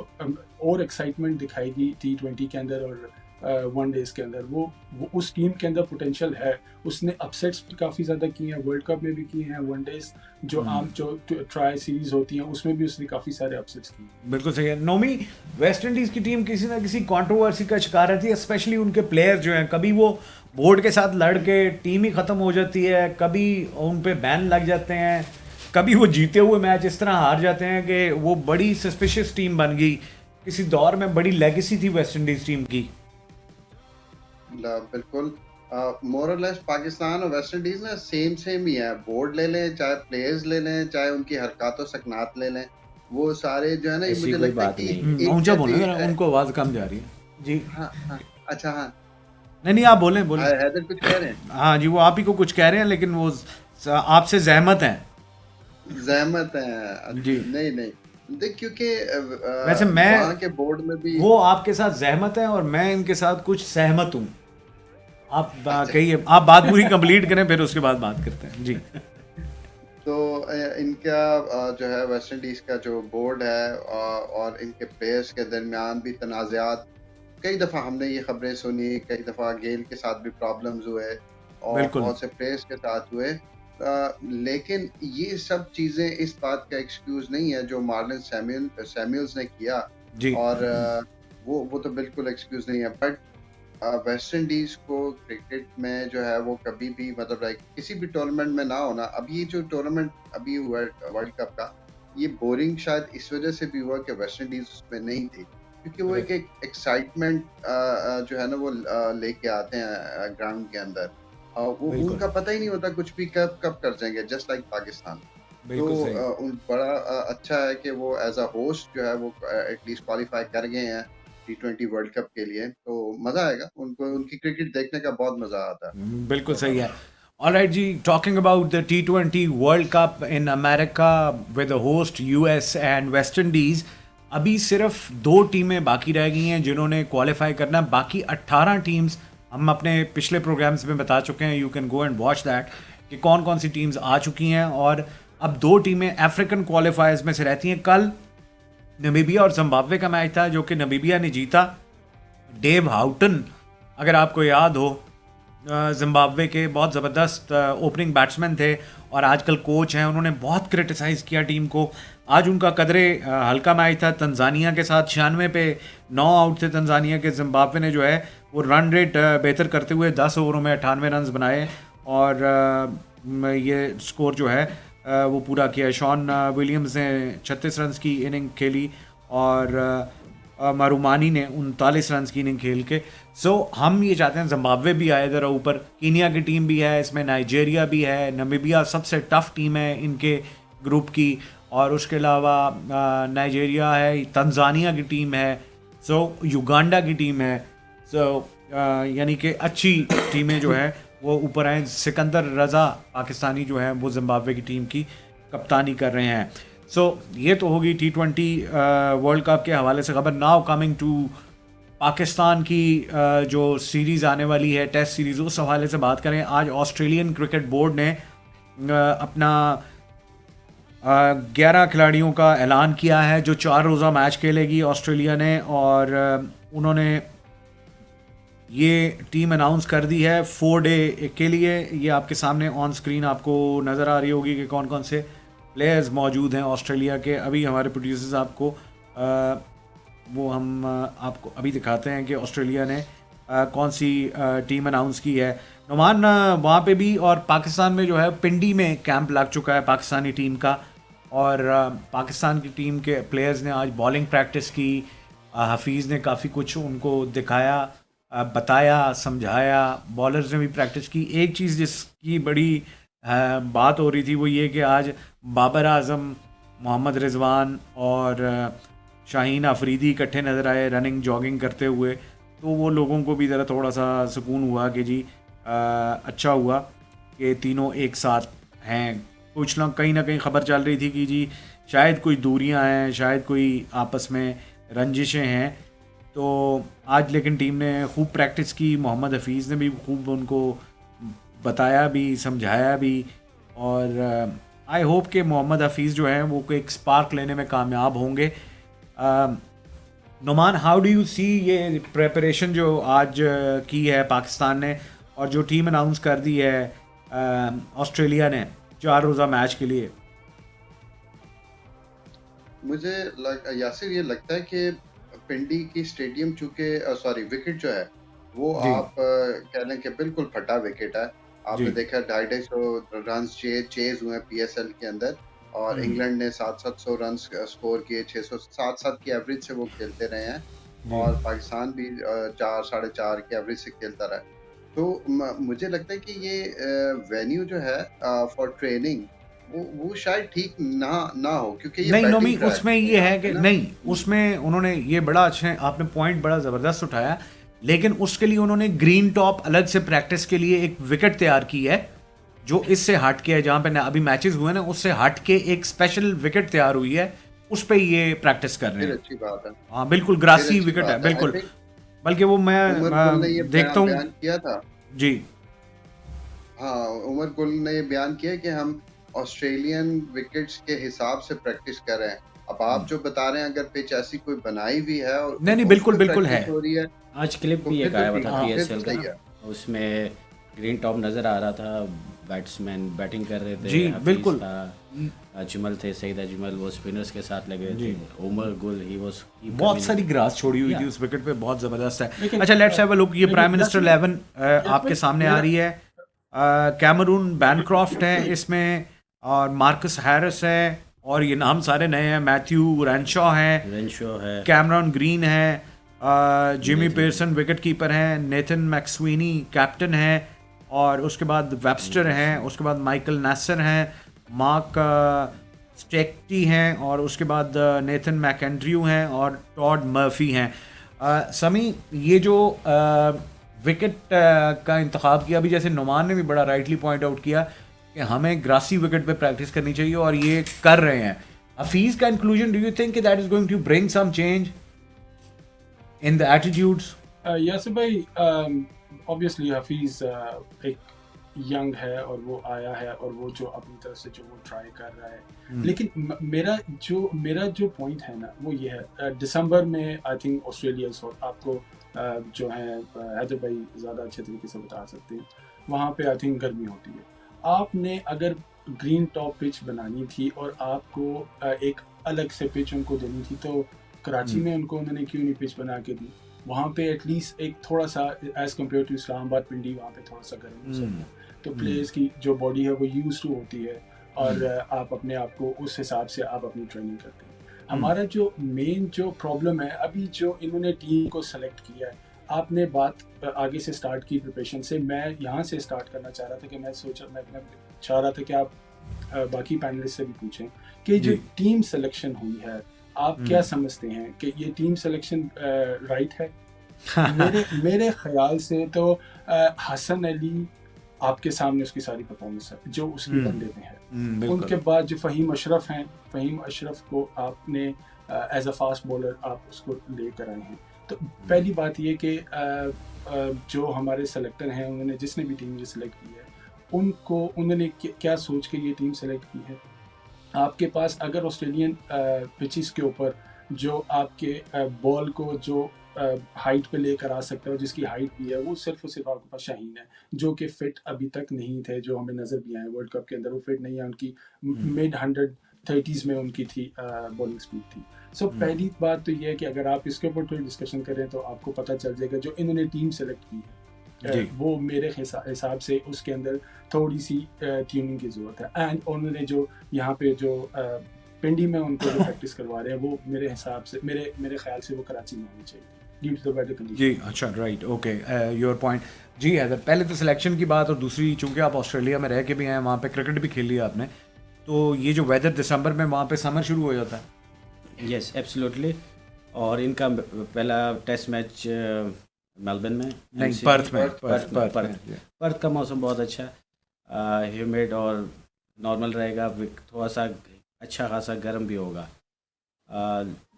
और एक्साइटमेंट दिखाएगी T20 के अंदर और वन डेज के अंदर। वो उस टीम के अंदर पोटेंशियल है। उसने अपसेट्स भी काफ़ी ज़्यादा किए हैं, वर्ल्ड कप में भी किए हैं, वन डेज जो आम जो ट्राई सीरीज होती हैं उसमें भी उसने काफ़ी सारे अपसेट्स किए। बिल्कुल सही है। नोमी, वेस्ट इंडीज़ की टीम किसी ना किसी कंट्रोवर्सी का शिकार रहती है, स्पेशली उनके प्लेयर्स जो हैं। कभी वो बोर्ड के साथ लड़ के टीम ही ख़त्म हो जाती है, कभी उन पे बैन लग जाते हैं, कभी वो जीते हुए मैच इस तरह हार जाते हैं कि वो बड़ी सस्पिशियस टीम बन गई। किसी दौर में बड़ी लेगेसी थी वेस्ट इंडीज़ टीम की। बिल्कुल मोर और लेस पाकिस्तान और वेस्ट इंडीज ना सेम ही है। बोर्ड ले लें, चाहे प्लेयर्स ले लें, चाहे उनकी हरकतों सकनात ले लें, वो सारे जो है ना, मुझे लगता है कि ऊंचा बोलें जरा, उनको आवाज़ कम जा रही है जी। हाँ हाँ, अच्छा हाँ, नहीं आप बोलें। हैदर कुछ कह रहे हैं? हाँ जी, वो आप ही को कुछ कह रहे हैं, लेकिन वो आपसे जहमत हैं। जी नहीं देख, क्योंकि वैसे मैं वहाँ के बोर्ड में भी वो आपके साथ जहमत है और मैं इनके साथ कुछ सहमत हूँ। आप कहिए, आप बात पूरी कंप्लीट करें, फिर उसके बाद बात करते हैं जी। तो इनका जो है वेस्ट इंडीज का जो बोर्ड है और इनके प्लेयर्स के दरमियान भी तनाज़ात, कई दफ़ा हमने ये खबरें सुनी, कई दफ़ा गेल के साथ भी प्रॉब्लम्स हुए और बहुत से प्लेयर्स के साथ हुए। लेकिन ये सब चीज़ें इस बात का एक्सक्यूज नहीं है जो मार्लन सैमुअल्स ने किया जी। और वो तो बिल्कुल एक्सक्यूज नहीं है। बट वेस्ट इंडीज को क्रिकेट में जो है वो कभी भी मतलब लाइक किसी भी टूर्नामेंट में ना होना। अब ये जो टूर्नामेंट अभी हुआ वर्ल्ड कप का, ये बोरिंग शायद इस वजह से भी हुआ कि वेस्ट इंडीज उसमें नहीं थी, क्योंकि वो एक एक्साइटमेंट जो है ना वो लेके आते हैं ग्राउंड के अंदर। वो उनका पता ही नहीं होता कुछ भी कब कर जाएंगे, जस्ट लाइक पाकिस्तान। तो बड़ा अच्छा है कि वो एज अ होस्ट जो है वो एटलीस्ट क्वालिफाई कर गए हैं T20 वर्ल्ड कप के लिए। तो मजा आएगा उनको, उनकी क्रिकेट देखने का बहुत मजा आता है। बिल्कुल सही है। ऑलराइट जी, talking about the T20 world cup in America with the host US and West Indies, अभी सिर्फ 2 टीमें बाकी रह गई हैं जिन्होंने क्वालिफाई करना। बाकी 18 टीम्स हम अपने पिछले प्रोग्राम्स में बता चुके हैं, you can go and watch that, कि कौन कौन सी टीम्स आ चुकी हैं और अब 2 टीमें अफ्रीकन क्वालिफायर्स में से रहती हैं। कल नमीबिया और जिम्बाब्वे का मैच था जो कि नमीबिया ने जीता। डेव हाउटन, अगर आपको याद हो, जिम्बाब्वे के बहुत ज़बरदस्त ओपनिंग बैट्समैन थे और आजकल कोच हैं। उन्होंने बहुत क्रिटिसाइज़ किया टीम को। आज उनका कदरे हल्का मैच था तंजानिया के साथ, 96 पे 9 आउट थे तंजानिया के। जिम्बाब्वे ने जो है वो रन रेट बेहतर करते हुए 10 ओवरों में 98 रन बनाए और ये स्कोर जो है वो पूरा किया। शॉन विलियम्स ने 36 रन की इनिंग खेली और मारूमानी ने 39 रन की इनिंग खेल के। सो हम ये चाहते हैं जिम्बाब्वे भी आए ज़रा ऊपर, कीनिया की टीम भी है इसमें, नाइजीरिया भी है, नमीबिया सबसे टफ टीम है इनके ग्रुप की, और उसके अलावा नाइजीरिया है, तंजानिया की टीम है, सो युगांडा की टीम है। सो यानी कि अच्छी टीमें जो है वो ऊपर आए। सिकंदर रज़ा पाकिस्तानी जो है वो जिम्बाब्वे की टीम की कप्तानी कर रहे हैं। सो ये तो होगी T20 वर्ल्ड कप के हवाले से खबर। नाउ कमिंग टू पाकिस्तान की जो सीरीज़ आने वाली है, टेस्ट सीरीज़, उस हवाले से बात करें। आज ऑस्ट्रेलियन क्रिकेट बोर्ड ने अपना 11 खिलाड़ियों का ऐलान किया है जो 4 रोज़ा मैच खेलेगी ऑस्ट्रेलिया ने, और उन्होंने ये टीम अनाउंस कर दी है 4 डे के लिए। ये आपके सामने ऑन स्क्रीन आपको नज़र आ रही होगी कि कौन कौन से प्लेयर्स मौजूद हैं ऑस्ट्रेलिया के। अभी हमारे प्रोड्यूसर्स आपको वो हम आपको अभी दिखाते हैं कि ऑस्ट्रेलिया ने कौन सी टीम अनाउंस की है। नुमान, वहाँ पे भी और पाकिस्तान में जो है पिंडी में कैंप लग चुका है पाकिस्तानी टीम का, और पाकिस्तान की टीम के प्लेयर्स ने आज बॉलिंग प्रैक्टिस की। हफीज़ ने काफ़ी कुछ उनको दिखाया, बताया, समझाया। बॉलर्स ने भी प्रैक्टिस की। एक चीज़ जिसकी बड़ी बात हो रही थी वो ये कि आज बाबर आज़म, मोहम्मद रिजवान और शाहीन अफरीदी इकट्ठे नज़र आए रनिंग जॉगिंग करते हुए, तो वो लोगों को भी ज़रा थोड़ा सा सुकून हुआ कि जी अच्छा हुआ कि तीनों एक साथ हैं। कुछ ना कहीं खबर चल रही थी कि जी शायद कोई दूरियां हैं, शायद कोई आपस में रंजिशें हैं। तो आज लेकिन टीम ने खूब प्रैक्टिस की। मोहम्मद हफीज़ ने भी खूब उनको बताया भी, समझाया भी, और आई होप कि मोहम्मद हफीज़ जो है वो एक स्पार्क लेने में कामयाब होंगे। Numan, how do you see ये प्रेपरेशन जो आज की है पाकिस्तान ने, और जो टीम अनाउंस कर दी है ऑस्ट्रेलिया ने 4 रोज़ा मैच के लिए? मुझे यासिर ये लगता है कि पिंडी की स्टेडियम चूंकि सॉरी विकेट जो है वो आप कह लें कि बिल्कुल फटा विकेट है। आपने देखा 250 रन चेज हुए PSL के अंदर, और इंग्लैंड ने 700 रन स्कोर किए, 607 की एवरेज से वो खेलते रहे हैं, और पाकिस्तान भी 4 साढ़े 4 की एवरेज से खेलता रहा। तो मुझे लगता है कि ये वेन्यू जो है फॉर ट्रेनिंग वो शायद ठीक ना हो, क्योंकि ये नहीं नोमी, उसमें ये है कि नहीं, उसमें उन्होंने ये बड़ा अच्छा, आपने पॉइंट बड़ा ज़बरदस्त उठाया, लेकिन उसके लिए उन्होंने ग्रीन टॉप अलग से प्रैक्टिस के लिए एक विकेट तैयार की है जो इससे हट के है, जहाँ पे अभी मैचेस हुए ना उससे हट के एक स्पेशल विकेट तैयार हुई है, उस पे ये प्रैक्टिस कर रहे हैं। अच्छी बात है। हाँ बिल्कुल, ग्रासी विकेट है बिल्कुल, बल्कि वो मैं देखता हूँ किया था जी। हाँ, उमर गुल ने ये बयान किया कि हम ऑस्ट्रेलियन विकेट्स के हिसाब से प्रैक्टिस कर रहे हैं। अब आप जो बता रहे हैं अगर पिच ऐसी कोई बनाई भी है और नहीं बिल्कुल है, हो रही है। आज क्लिप भी एक आया हुआ था PSL का, उसमें ग्रीन टॉप नजर आ रहा था, बैट्समैन बैटिंग कर रहे थे जी बिल्कुल, अजमल थे, सईद अजमल, वो स्पिनर्स के साथ लगे थे। उमर गुल ही वाज बहुत सारी ग्रास छोड़ी हुई थी उस विकेट पे, बहुत जबरदस्त है। अच्छा, लेट्स हैव अ लुक। ये प्राइम मिनिस्टर 11 आपके सामने आ रही है। कैमरून बैनक्रॉफ्ट है इसमें, और मार्कस हैरिस है, और ये नाम सारे नए हैं। मैथ्यू रेनशॉ है, कैमरॉन ग्रीन है, जिमी पेयरसन विकेट कीपर हैं, नेथन मैक्सवीनी कैप्टन है, और उसके बाद वेबस्टर हैं, उसके बाद माइकल नैसर हैं, मार्क स्टेक्टी हैं, और उसके बाद नेथन मैकेंड्रयू हैं, और टॉड मर्फी हैं। समी, ये जो विकेट का इंतखाब किया, अभी जैसे नुमान ने भी बड़ा राइटली पॉइंट आउट किया कि हमें ग्रासी विकेट पे प्रैक्टिस करनी चाहिए, और ये कर रहे हैं। हफीज का inclusion, do you think that is going to bring some change in the attitudes? Yasir भाई, ऑब्वियसली हफीज़ एक यंग है और वो आया है और वो जो अपनी तरफ से जो वो ट्राई कर रहा है, लेकिन मेरा जो पॉइंट है ना वो ये है, दिसंबर में आई थिंक ऑस्ट्रेलिया आपको जो है हैदर भाई ज़्यादा अच्छे तरीके से बता सकते हैं, वहाँ पे आई थिंक गर्मी होती है। आपने अगर ग्रीन टॉप पिच बनानी थी और आपको एक अलग से पिच उनको देनी थी, तो कराची में उन्होंने क्यों नहीं पिच बना के दी? वहाँ पे एटलीस्ट एक थोड़ा सा एज कम्पेयर टू इस्लामाबाद, पिंडी, वहाँ पे थोड़ा सा गर्म हो सकता है, तो प्लेयर्स की जो बॉडी है वो यूज टू होती है और आप अपने आप को उस हिसाब से आप अपनी ट्रेनिंग करते हैं। हमारा जो मेन जो प्रॉब्लम है अभी, जो इन्होंने टीम को सेलेक्ट किया है, आपने बात आगे से स्टार्ट की प्रिपरेशन से, मैं यहाँ से स्टार्ट करना चाह रहा था कि मैं चाह रहा था कि आप बाकी पैनलिस्ट से भी पूछें कि जो टीम सिलेक्शन हुई है, आप क्या समझते हैं कि ये टीम सिलेक्शन राइट है? मेरे ख्याल से तो हसन अली आपके सामने उसकी सारी परफॉर्मेंस है जो उसकी वनडे में है। उनके बाद जो फ़हीम अशरफ हैं, फ़हीम अशरफ को आपने एज अ फास्ट बॉलर आप उसको लेकर आए हैं। तो पहली बात ये कि जो हमारे सेलेक्टर हैं, उन्होंने जिसने भी टीम ये सेलेक्ट की है, उन्होंने क्या सोच के ये टीम सेलेक्ट की है? आपके पास अगर ऑस्ट्रेलियन पिचेस के ऊपर जो आपके बॉल को जो हाइट पे लेकर आ सकता है, जिसकी हाइट भी है, वो सिर्फ और सिर्फ आपके पास शाहीन है, जो कि फिट अभी तक नहीं थे, जो हमें नज़र भी आए वर्ल्ड कप के अंदर, वो फिट नहीं है। उनकी मिड 130s में उनकी थी बॉलिंग स्पीड थी। सो पहली बात तो ये है कि अगर आप इसके ऊपर थोड़ी डिस्कशन करें तो आपको पता चल जाएगा जो इन्होंने टीम सेलेक्ट की है वो मेरे हिसाब से उसके अंदर थोड़ी सी ट्यूनिंग की ज़रूरत है। एंड उन्होंने जो यहाँ पे जो पिंडी में उनको जो प्रैक्टिस करवा रहे हैं, वो मेरे हिसाब से मेरे ख्याल से वो कराची में होनी चाहिए due to the weather condition. जी अच्छा, राइट, ओके, योर पॉइंट। जी हैदर, पहले तो सिलेक्शन की बात, और दूसरी चूंकि आप ऑस्ट्रेलिया में रह के भी हैं, वहाँ पे क्रिकेट भी खेल लिया आपने, तो ये जो वेदर दिसंबर में वहाँ पे समर शुरू हो जाता है। Yes absolutely. और इनका पहला टेस्ट मैच मेलबर्न में नहीं, पर्थ का मौसम बहुत अच्छा, ह्यूमिड और नॉर्मल रहेगा, थोड़ा सा अच्छा खासा गर्म भी होगा,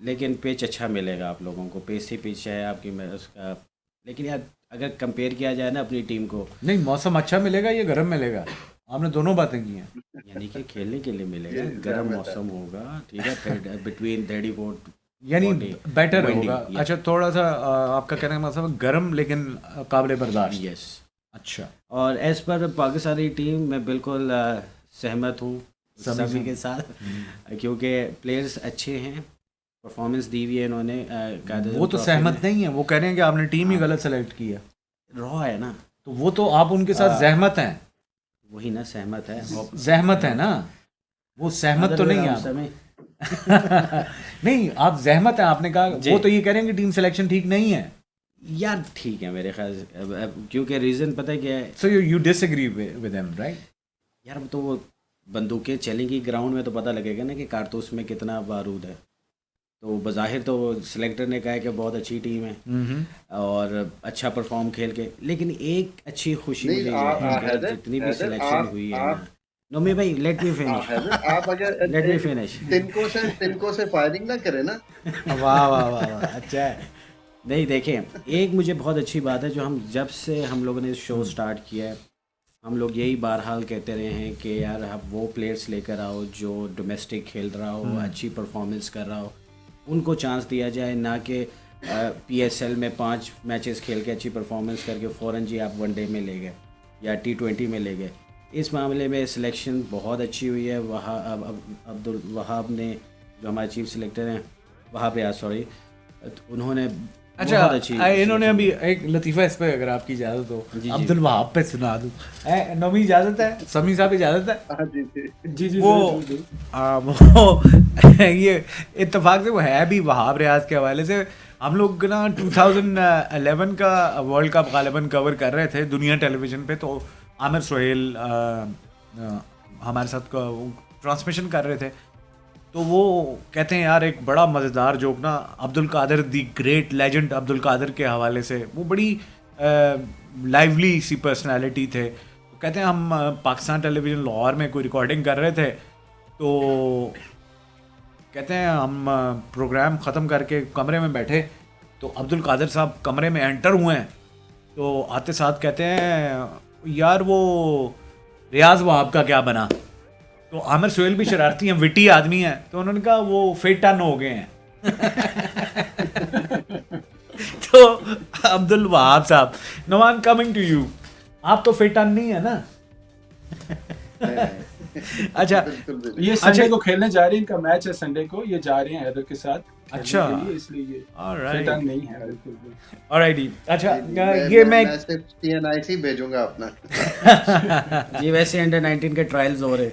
लेकिन पिच अच्छा मिलेगा आप लोगों को, पेसी पिच है आपकी उसका। लेकिन यार अगर कंपेयर किया जाए ना अपनी टीम को, नहीं मौसम अच्छा मिलेगा या गर्म मिलेगा, आपने दोनों बातें की हैं। यानी कि खेलने के लिए मिलेगा, गर्म मौसम होगा, ठीक है, बिटवीन 34 यानी बेटर होगा। अच्छा, थोड़ा सा आपका कहने का मतलब गर्म लेकिन काबिल बर्दाश्त। यस, अच्छा। और एज पर पाकिस्तानी टीम मैं बिल्कुल सहमत हूँ सभी के साथ, क्योंकि प्लेयर्स अच्छे हैं, परफॉर्मेंस दी हुई है इन्होंने। वो तो सहमत नहीं है, वो कह रहे हैं कि आपने टीम ही गलत सेलेक्ट की है। रॉ है ना, तो वो तो आप उनके साथ सहमत हैं। वही ना, सहमत है, सहमत है ना, वो सहमत तो नहीं है आप। नहीं, आप सहमत हैं, आपने कहा। वो तो ये कह रहे हैं कि टीम सिलेक्शन ठीक नहीं है। यार ठीक है मेरे ख्याल से, क्योंकि रीज़न पता है क्या है। So you disagree with them, right? यार तो वो बंदूकें चलेंगी ग्राउंड में तो पता लगेगा ना कि कारतूस में कितना बारूद है। तो बज़ाहिर तो सिलेक्टर ने कहा है कि बहुत अच्छी टीम है और अच्छा परफॉर्म खेल के, लेकिन एक अच्छी खुशी मुझे है जितनी भी सिलेक्शन हुई है ना। नोमी भाई लेट मी फिनिश, आप अगर लेट मी फिनिश, तिनको से फायरिंग ना करें ना। वाह वाह वाह, अच्छा है। नहीं देखें, एक मुझे बहुत अच्छी बात है, जो जब से हम लोगों ने शो स्टार्ट किया है, हम लोग यही बहरहाल कहते रहे हैं कि यार आप वो प्लेयर्स लेकर आओ जो डोमेस्टिक खेल रहा हो, अच्छी परफॉर्मेंस कर रहा हो, उनको चांस दिया जाए, ना कि PSL में 5 मैचेस खेल के अच्छी परफॉर्मेंस करके फ़ौरन जी आप वनडे में ले गए या T20 में ले गए। इस मामले में सिलेक्शन बहुत अच्छी हुई है। अब्दुल वहाब ने, जो हमारे चीफ सिलेक्टर हैं, वहाब सॉरी, उन्होंने अच्छा इन्होंने अभी एक लतीफ़ा इस पे अगर आपकी इजाज़त हो अब्दुल वहाब पे सुना दूँ। नौमी इजाज़त है, समी साहब इजाज़त है? जी वो ये इत्तेफाक से वो है भी वहाब रियाज के हवाले से। हम लोग ना 2011 का वर्ल्ड कप गालिबन कवर कर रहे थे दुनिया टेलीविज़न पे, तो आमिर सोहेल हमारे साथ ट्रांसमिशन कर रहे थे, तो वो कहते हैं यार एक बड़ा मज़ेदार जोक ना Abdul Qadir the great legend Abdul Qadir के हवाले से, वो बड़ी लाइवली सी पर्सनालिटी थे। तो कहते हैं हम पाकिस्तान टेलीविज़न लाहौर में कोई रिकॉर्डिंग कर रहे थे, तो कहते हैं हम प्रोग्राम ख़त्म करके कमरे में बैठे, तो अब्दुल कादिर साहब कमरे में एंटर हुए हैं, तो आते साथ कहते हैं यार वो रियाज वहाब का क्या बना। तो आमिर सुहेल भी शरारती हैं, विटी आदमी हैं, तो उन्होंने कहा वो फिट टन हो गए हैं। तो अब्दुल वहाब साहब, नवान कमिंग टू यू, आप तो फिट टन नहीं है ना? अच्छा बिल्कुल बिल्कुल। ये संडे को खेलने जा रहे हैं, इनका मैच है संडे को, ये जा रहे हैं हैदर के साथ खेलने अच्छा। के लिए, इसलिए ये Alright. फिट नहीं है बिल्कुल भी। ऑलराइटी। अच्छा मैं ये मैं सिर्फ TNIC भेजूंगा अपना। जी वैसे अंडर 19 के ट्रायल्स हो रहे।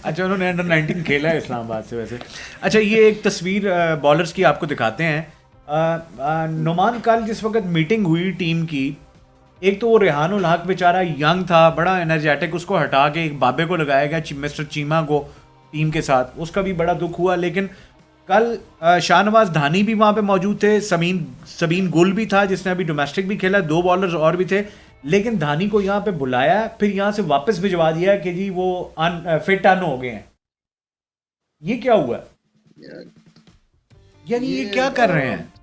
अच्छा उन्होंने अंडर 19 खेला है इस्लामाबाद से वैसे। अच्छा ये एक तस्वीर बॉलर्स की आपको दिखाते हैं। नुमान, कल जिस वक्त मीटिंग हुई टीम की, एक तो वो रेहान उल हक बेचारा यंग था, बड़ा एनर्जेटिक, उसको हटा के एक बाबे को लगाया गया, मिस्टर चीमा को टीम के साथ, उसका भी बड़ा दुख हुआ। लेकिन कल शाहनवाज धानी भी वहाँ पे मौजूद थे, सबीन गुल भी था जिसने अभी डोमेस्टिक भी खेला, 2 बॉलर्स और भी थे, लेकिन धानी को यहाँ पे बुलाया, फिर यहाँ से वापस भिजवा दिया कि जी वो फिट टन हो गए हैं। ये क्या हुआ? यानी ये क्या कर रहे हैं?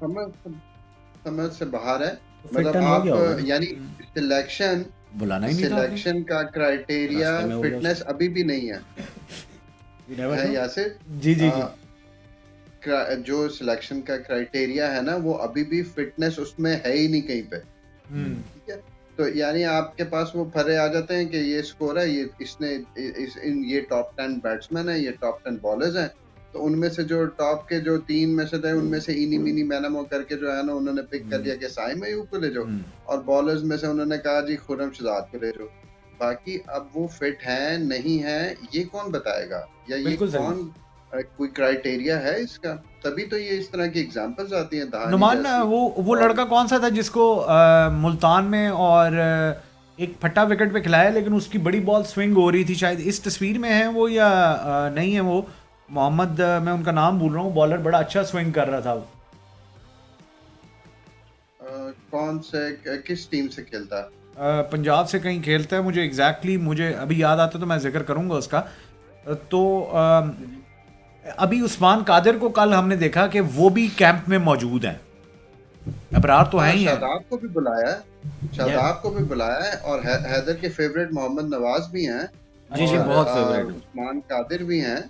समझ से बाहर है। फिट मतलब टन हो गया होगा। आप यानी सिलेक्शन बुलाना ही नहीं था। सिलेक्शन का क्राइटेरिया रास्ते में हो गया फिटनेस अभी भी नहीं है। You never है know. यासिर? जी जी जी। जो सिलेक्शन का क्राइटेरिया है ना, वो अभी भी फिटनेस उसमें है ही नहीं कहीं पे। हम्म, ठीक है, तो यानी आपके पास वो फरे आ जाते हैं कि ये स्कोर है, ये इसने ये टॉप 10 बैट्समैन है, ये टॉप 10 बॉलर्स हैं, तो उनमें से जो टॉप के जो 3 में से थे, उनमें से इनी मिनी मैनमो करके जो है ना, उन्होंने पिक कर लिया कि साइम अयूब को ले जाओ, और बॉलर्स में से उन्होंने कहा जी खुर्रम शहजाद को ले जाओ। बाकी अब वो फिट है नहीं है, ये कौन बताएगा, या ये बिल्कुल सही। कौन कोई क्राइटेरिया है इसका? तभी तो ये इस तरह की एग्जांपल्स आती हैं। धानी नुमान, जैसी। वो लड़का कौन सा था जिसको मुल्तान में और एक फट्टा विकेट पे खिलाया, लेकिन उसकी बड़ी बॉल स्विंग हो रही थी, शायद इस तस्वीर में है वो या नहीं है वो? मोहम्मद, मैं उनका नाम भूल रहा हूँ, बॉलर बड़ा अच्छा स्विंग कर रहा था वो। कौन से किस टीम से खेलता है? पंजाब से कहीं खेलता है, मुझे एग्जैक्टली मुझे अभी याद आता तो मैं जिक्र करूंगा उसका। तो अभी उस्मान कादिर को कल हमने देखा कि वो भी कैंप में मौजूद हैं। अबरार तो है ही है। शादाब को भी बुलाया है, शादाब को भी बुलाया है, और हैदर के फेवरेट मोहम्मद नवाज भी हैं। जी जी और, बहुत फेवरेट है। उस्मान कादिर भी हैं।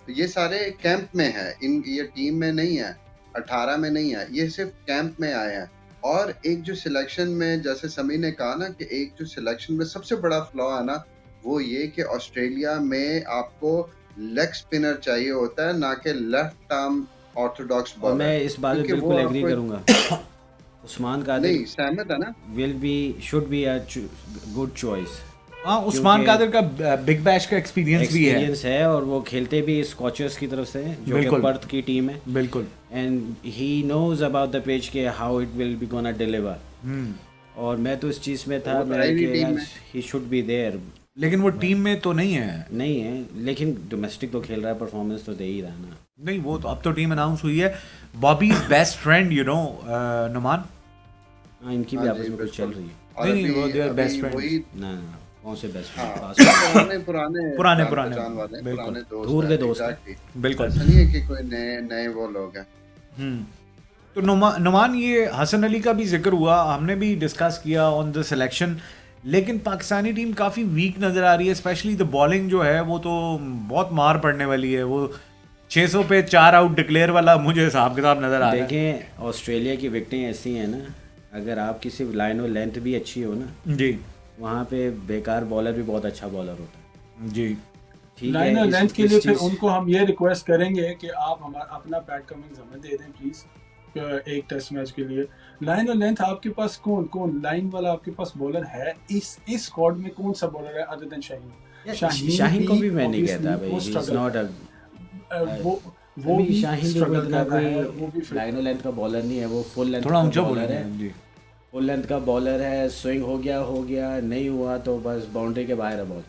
तो ये सारे कैंप में हैं, ये टीम में नहीं है, 18 में नहीं है, ये सिर्फ कैंप में आए हैं। और एक जो सिलेक्शन में, जैसे समी ने कहा ना, कि एक जो सिलेक्शन में सबसे बड़ा फ्लॉ है ना, वो ये कि ऑस्ट्रेलिया में आपको लेग स्पिनर चाहिए होता है, ना कि लेफ्ट आर्म ऑर्थोडॉक्स और बॉलर। मैं इस बात में क्योंकि बिल्कुल वो एग्री आपको- करूंगा। उस्मान कादिर नहीं, सहमत है ना? Should be a good choice. हाँ, उस्मान क्योंकि कादिर का बिग बैश का एक्सपीरियंस भी है। एक्सपीरियंस है, और वो खेलते भी स्कॉचर्स की तरफ से, जो कि बिल्कुल। पर्थ की टीम है, बिल्कुल। And he knows about the pitch के how it will be gonna deliver. और मैं तो इस चीज़ में था, वो तो मैं है ही कि टीम यार में। He should be there. लेकिन वो टीम में तो नहीं है। नहीं है, लेकिन डोमेस्टिक तो खेल रहा है, परफॉर्मेंस तो दे ही रहा है ना। नहीं, वो तो अब तो टीम अनाउंस हुई है। Bobby best friend, you know, Numan. हाँ, इनकी भी हाँ आपस जी, में कुछ चल बिल्कुल। रही है। और नहीं, अभी- वो they are अभी best friends। वही ना ना, कौन से बेस्ट हाँ, फ्रेंड? पुराने पुराने, जान वाले, बिल्कुल। पुराने दोस्त दूर के हैं, दोस्त हैं। exactly। बिल्कुल। ऐसा नहीं है कि कोई नए वो लोग हैं। तो नुमान, ये हसन अली का भी जिक्र हुआ, हमने भी डिस्कस किया ऑन द सिलेक्शन, लेकिन पाकिस्तानी टीम काफ़ी वीक नज़र आ रही है, स्पेशली द बॉलिंग जो है वो तो बहुत मार पड़ने वाली है। वो 600 पे 4 आउट डिक्लेयर वाला मुझे हिसाब किताब नज़र आ रहा है। देखें, ऑस्ट्रेलिया की विकेटें ऐसी हैं ना, अगर आपकी सिर्फ लाइन और लेंथ भी अच्छी हो ना, जी वहाँ पे बेकार बॉलर भी बहुत अच्छा बॉलर होता है। जी। ठीक लाइन है, और इस- लेंथ के इस लिए फिर चीज़- उनको हम ये रिक्वेस्ट करेंगे कि आप हमारा अपना पैड कमेंट्स हमें दे दें प्लीज, एक टेस्ट मैच के लिए। लाइन और लेंथ आपके पास कौन लाइन वाला आपके पास बॉलर है इस स्क्वाड में? कौन सा बॉलर है अदर देन शाहीन? शाहीन को भी मैं नहीं obviously कहता भाई, वो ही इज struggle नॉट कर अ रहा है। वो अभी भी शाहीन भी स्ट्रगल इतना कर रहा है, वो कोई भी फिर लाइन और लेंथ का बॉलर नहीं है, वो फुल लेंथ थोड़ा का ऊंचा बॉलर बोलें है। जी। फुल लेंथ का बॉलर है, स्विंग हो गया, नहीं हुआ तो बस बाउंड्री के बाहर है बॉल।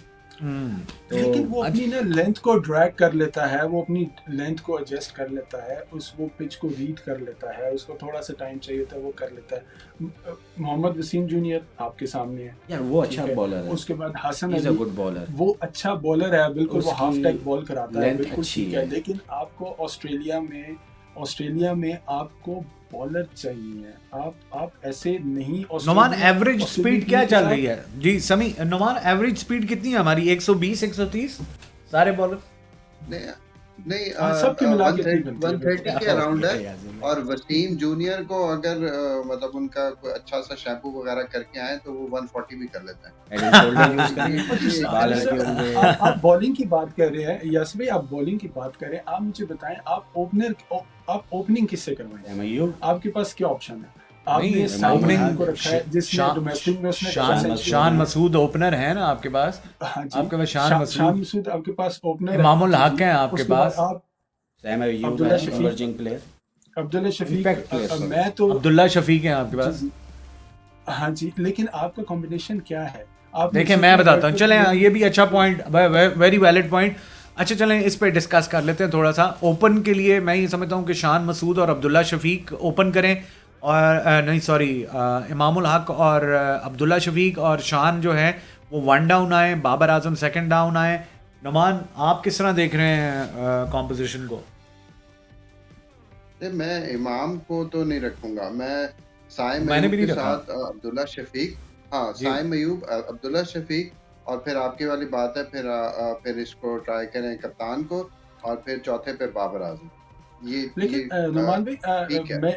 तो लेकिन वो अपनी ना लेंथ को ड्रैग कर लेता है, वो अपनी लेंथ को एडजस्ट कर लेता है, वो पिच को रीड कर लेता है, उसको थोड़ा सा टाइम चाहिए था, वो कर लेता है। मोहम्मद वसीम जूनियर आपके सामने है यार वो अच्छा ठीक है। बॉलर है, उसके बाद Hasan is a Ali, good bowler. वो अच्छा बॉलर है बिल्कुल, वो उसकी हाफ टैक बॉल कराता है, length बिल्कुल अच्छी ठीक है। है। लेकिन आपको ऑस्ट्रेलिया में आपको बॉलर चाहिए। आप ऐसे नहीं। नुमान एवरेज स्पीड क्या चल रही है? है जी समी? नुमान एवरेज स्पीड कितनी है हमारी? 120 130 सारे बॉलर? नहीं सबके मिला के 130 के अराउंड है। और वसीम जूनियर को अगर मतलब उनका कोई अच्छा सा शैम्पू वगैरह करके आए तो वो 140 भी कर लेते हैं। आप बॉलिंग की बात कर रहे हैं यस भाई, आप बॉलिंग की बात कर रहे हैं। आप मुझे बताएं, आप ओपनिंग किससे करवाएंगे? आपके पास क्या ऑप्शन है? आपने ओपनिंग को रखा है जिसमें डोमेस्टिक में उसने शान मसूद ओपनर है ना आपके पास? हाँ जी, आपके पास शान मसूद आपके पास ओपनर, इमामुल हक है आपके पास, अब्दुल्ला शफीक, मैं तो अब्दुल्ला शफीक है आपके पास। हाँ जी, लेकिन आपका कॉम्बिनेशन क्या है? आप देखिए मैं बताता हूँ, चलें ये भी अच्छा पॉइंट, वेरी वैलिड पॉइंट। अच्छा चलें इस पे डिस्कस कर लेते हैं थोड़ा सा। ओपन के लिए मैं ये समझता हूँ कि शान मसूद और अब्दुल्ला शफीक ओपन करें, और नहीं सॉरी इमामुल हक और अब्दुल्ला शफीक और शान जो है वो 1 डाउन आए, बाबर आजम 2nd डाउन आए। नुमान आप किस तरह देख रहे हैं कॉम्पोजिशन को? मैं इमाम को तो नहीं रखूंगा, मैं साइम मैंने भी मयूब नहीं के रखा। साथ अब्दुल्ला शफीक, हाँ साइम मयूब अब्दुल्ला शफीक, और फिर आपकी वाली बात है फिर इसको ट्राई करें कप्तान को, और फिर चौथे पे बाबर आजम। लेकिन नुमान भाई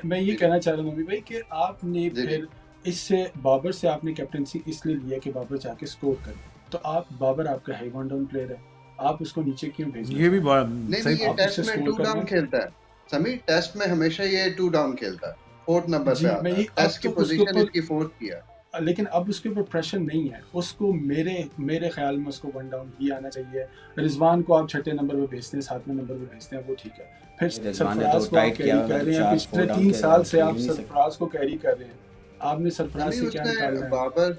मैं ये कहना चाह रहा हूँ भाई कि आपने फिर इससे बाबर से आपने कैप्टनसी इसलिए लिया कि बाबर जाके स्कोर करे, तो आप बाबर आपका हाई वन डाउन प्लेयर है, आप उसको नीचे क्यों भेजें? ये भी नहीं, ये टेस्ट में 2 डाउन खेलता है समी, टेस्ट में हमेशा ये 2 डाउन खेलता है, 4th नंबर पे आता है। टेस्ट की पोजीशन इसकी 4th की है, लेकिन अब उसके ऊपर प्रेशर नहीं है, उसको मेरे ख्याल में उसको 1 डाउन ही आना चाहिए। रिजवान को आप 6ठे नंबर पे भेजते हैं, 7वें नंबर पे भेजते हैं, वो ठीक है। फिर सरफराज को आप कैरी कर रहे हैं, पिछले 3 साल से आप सरफराज को कैरी कर रहे हैं, आपने सरफराज से क्या निकालना है?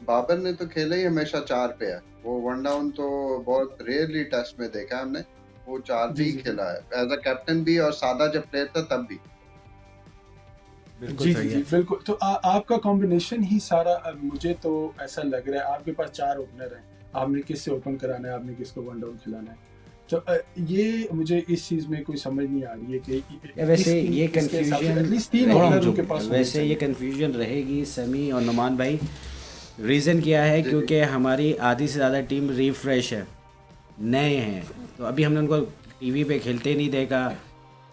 बाबर ने तो खेला ही हमेशा 4 पे है, वो 1 डाउन तो बहुत रेयरली टेस्ट में देखा हमने, वो 4 भी खेला है एज अ कैप्टन भी, और सादा जब प्लेयर था तब भी। जी बिल्कुल। तो आपका कॉम्बिनेशन ही सारा, मुझे तो ऐसा लग रहा है आपके पास 4 ओपनर हैं, आपने किससे ओपन कराना है, आपने किसको 1 डाउन खिलाना है। तो ये मुझे इस चीज में कोई समझ नहीं आ रही है कि वैसे ये कंफ्यूजन एटलीस्ट 3 ओपनर उनके पास, वैसे ये कंफ्यूजन रहेगी समी और नुमान भाई। रीज़न क्या है? क्योंकि हमारी आधी से ज़्यादा टीम रिफ्रेश है, नए हैं, तो अभी हमने उनको टीवी पे खेलते नहीं देखा,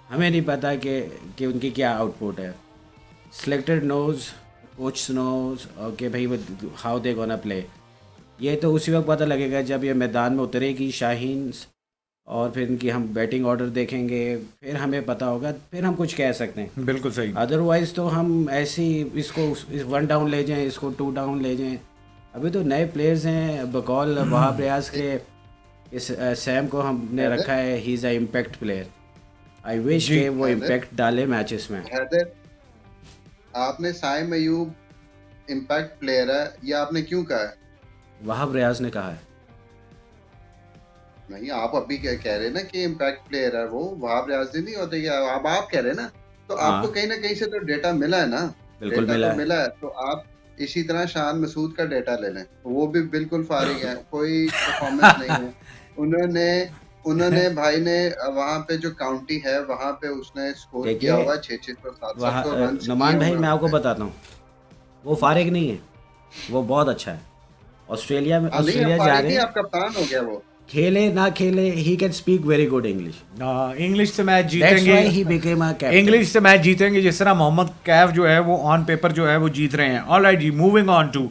हमें नहीं पता कि उनकी क्या आउटपुट है। Selected knows, coach knows okay भाई हाउ दे गोना प्ले, ये तो उसी वक्त पता लगेगा जब ये मैदान में उतरेगी शाहीन, और फिर इनकी हम बैटिंग ऑर्डर देखेंगे, फिर हमें पता होगा, फिर हम कुछ कह सकते हैं। बिल्कुल सही। अदरवाइज़ तो हम ऐसे ही इसको 1 डाउन ले जाएं, इसको 2 डाउन ले जाएं। अभी तो नए प्लेयर्स हैं, बकौल वहाब रियाज के इस सैम को हमने रखा है, he is a impact player. I wish के वो इम्पैक्ट डाले मैचेस में। आपने साइम मयूब इम्पैक्ट प्लेयर है, ये आपने क्यों कहा है? वहाब रियाज ने कहा है। नहीं, आप अभी क्या कह रहे हैं ना कि इम्पैक्ट प्लेयर है वो, वहाब रियाज नहीं होते, अब आप कह रहे हैं ना, तो आपको कहीं ना कहीं से तो डेटा मिला है ना। बिल्कुल मिला है, तो आप इसी तरह शान मसूद का डेटा ले लें, वो भी बिल्कुल फारिग है, कोई परफॉर्मेंस नहीं है। उन्होंने भाई ने वहाँ पे जो काउंटी है वहाँ पे उसने स्कोर किया हुआ 600-700 रन। नुमान भाई मैं आपको बताता हूँ, वो फारिग नहीं है, वो बहुत अच्छा है। ऑस्ट्रेलिया जा रहे हैं, आप कप्तान हो गया, वो खेले ना खेले he can speak very good English. English से मैच जीतेंगे, इंग्लिश से मैच जीतेंगे, जिस तरह मोहम्मद कैफ जो है वो ऑन पेपर जो है वो जीत रहे हैं। ऑलराइट जी, मूविंग ऑन टू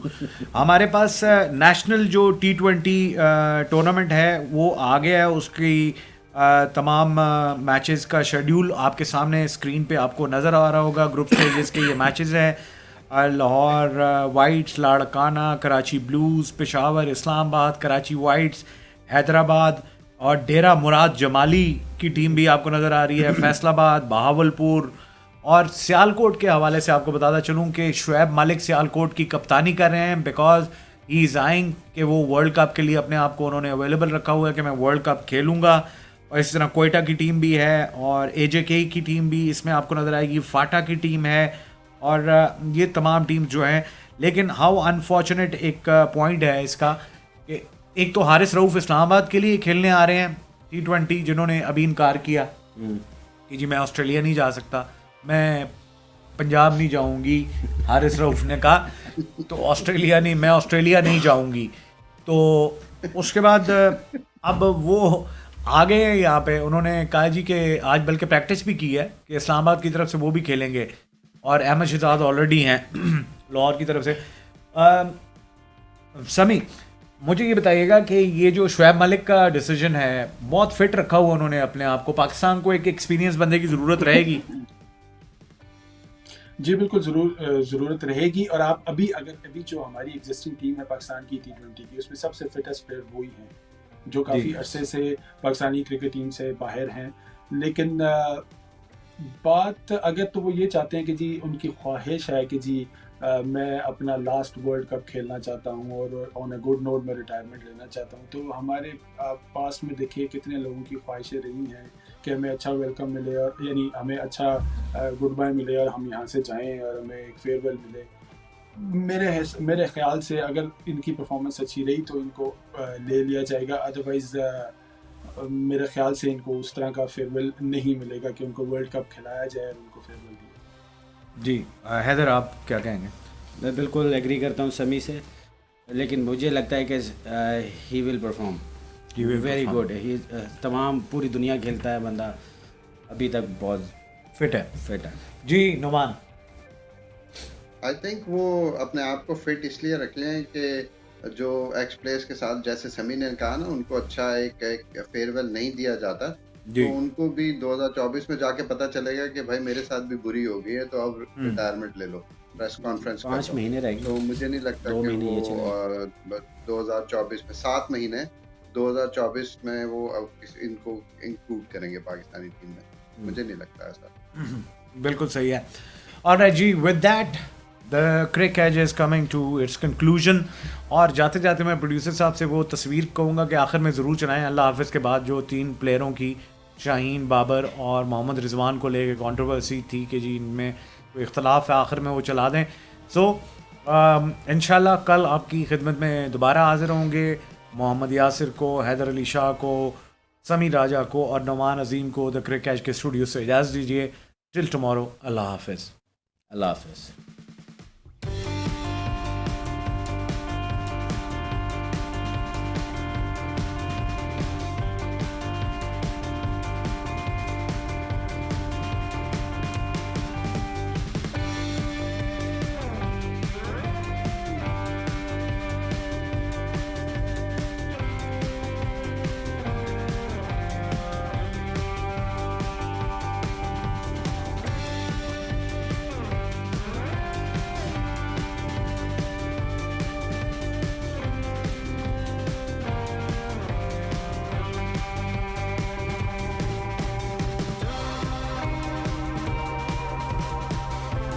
हमारे पास नेशनल जो T20 टूर्नामेंट है वो आ गया है, उसकी तमाम मैचेस का शेड्यूल आपके सामने स्क्रीन पे आपको नज़र आ रहा होगा। ग्रुप स्टेजेस के ये मैचेस हैं, Lahore whites, Larkana, Karachi blues, Peshawar Islamabad, Karachi whites, Hyderabad, और डेरा मुराद जमाली की टीम भी आपको नज़र आ रही है, फैसलाबाद, बहावलपुर। और सियालकोट के हवाले से आपको बताता चलूँ कि शुएब मलिक सियालकोट की कप्तानी कर रहे हैं, बिकॉज ही इज़ आइंग कि वो वर्ल्ड कप के लिए अपने आप को उन्होंने अवेलेबल रखा हुआ है कि मैं वर्ल्ड कप खेलूँगा। और इस तरह कोयटा की टीम भी है, और AJK की टीम भी इसमें आपको नज़र आएगी, फाटा की टीम है, और ये तमाम टीम जो हैं। लेकिन हाउ अनफॉर्चुनेट एक पॉइंट है इसका कि एक तो हारिस रऊफ इस्लामाबाद के लिए खेलने आ रहे हैं T20, जिन्होंने अभी इनकार किया कि जी मैं ऑस्ट्रेलिया नहीं जा सकता, मैं पंजाब नहीं जाऊंगी, हारिस रऊफ ने कहा, तो ऑस्ट्रेलिया नहीं, मैं ऑस्ट्रेलिया नहीं जाऊंगी। तो उसके बाद अब वो आ गए हैं यहाँ पे, उन्होंने कहा जी कि आज बल्कि प्रैक्टिस भी की है कि इस्लामाबाद की तरफ से वो भी खेलेंगे, और अहमद शहजाद ऑलरेडी हैं लाहौर की तरफ से। समी, मुझे ये बताइएगा कि ये जो शुएब मलिक का डिसीजन है, बहुत फिट रखा हुआ उन्होंने अपने आप को, पाकिस्तान को एक एक्सपीरियंस बंदे की ज़रूरत रहेगी। जी बिल्कुल, ज़रूरत रहेगी। और आप अभी जो हमारी एग्जिस्टिंग टीम है पाकिस्तान की T20 की, उसमें सबसे फिटेस्ट प्लेयर वो ही हैं जो काफ़ी अरसे से पाकिस्तानी क्रिकेट टीम से बाहर हैं। लेकिन बात अगर तो वो ये चाहते हैं कि जी उनकी ख्वाहिश है कि जी मैं अपना लास्ट वर्ल्ड कप खेलना चाहता हूँ और ऑन अ गुड नोट मैं रिटायरमेंट लेना चाहता हूँ, तो हमारे पास में देखिए कितने लोगों की ख्वाहिशें रही हैं कि हमें अच्छा वेलकम मिले, और यानी हमें अच्छा गुड बाय मिले और हम यहाँ से जाएं और हमें एक फेयरवेल मिले। मेरे ख्याल से अगर इनकी परफॉर्मेंस अच्छी रही तो इनको ले लिया जाएगा, अदरवाइज़ मेरे ख्याल से इनको उस तरह का फेयरवेल नहीं मिलेगा कि उनको वर्ल्ड कप खिलाया जाए और उनको फेयरवेल दिया। जी हैदर, आप क्या कहेंगे? मैं बिल्कुल एग्री करता हूँ समी से, लेकिन मुझे लगता है कि he will perform very good. ही तमाम पूरी दुनिया खेलता है बंदा, अभी तक बहुत फिट है। जी नुमान, आई थिंक वो अपने आप को फिट इसलिए रख लें कि जो एक्स प्लेयर्स के साथ, जैसे समी ने कहा ना, उनको अच्छा एक फेयरवेल नहीं दिया जाता, तो उनको भी 2024 में जाके पता चलेगा कि भाई मेरे साथ भी बुरी हो गई है, तो अब रिटायरमेंट ले लो, प्रेस कॉन्फ्रेंस 5 महीने रह गए। तो मुझे नहीं लगता कि वो 2024 में 7 महीने 2024 में वो अब इनको इंक्लूड करेंगे पाकिस्तानी टीम में, मुझे नहीं लगता ऐसा। बिल्कुल सही है। ऑलराइट जी, with that the Crick Edge is coming to its conclusion. और जाते जाते मैं प्रोड्यूसर साहब से वो तस्वीर कहूँगा कि आखिर में ज़रूर चलाएं अल्लाह हाफ़िज़ के बाद, जो 3 प्लेयरों की, शाहीन, बाबर और मोहम्मद रिजवान को लेकर कंट्रोवर्सी थी कि जी इनमें कोई इख्तलाफ है, आखिर में वो चला दें। सो इंशाल्लाह कल आपकी खिदमत में दोबारा हाजिर होंगे। मोहम्मद यासिर को, हैदर अली शाह को, समी राजा को और नुमान अजीम को द क्रिक एज के स्टूडियो से इजाज़त दीजिए। टिल टुमारो, अल्लाह हाफ़िज़। अल्लाह हाफ़िज़।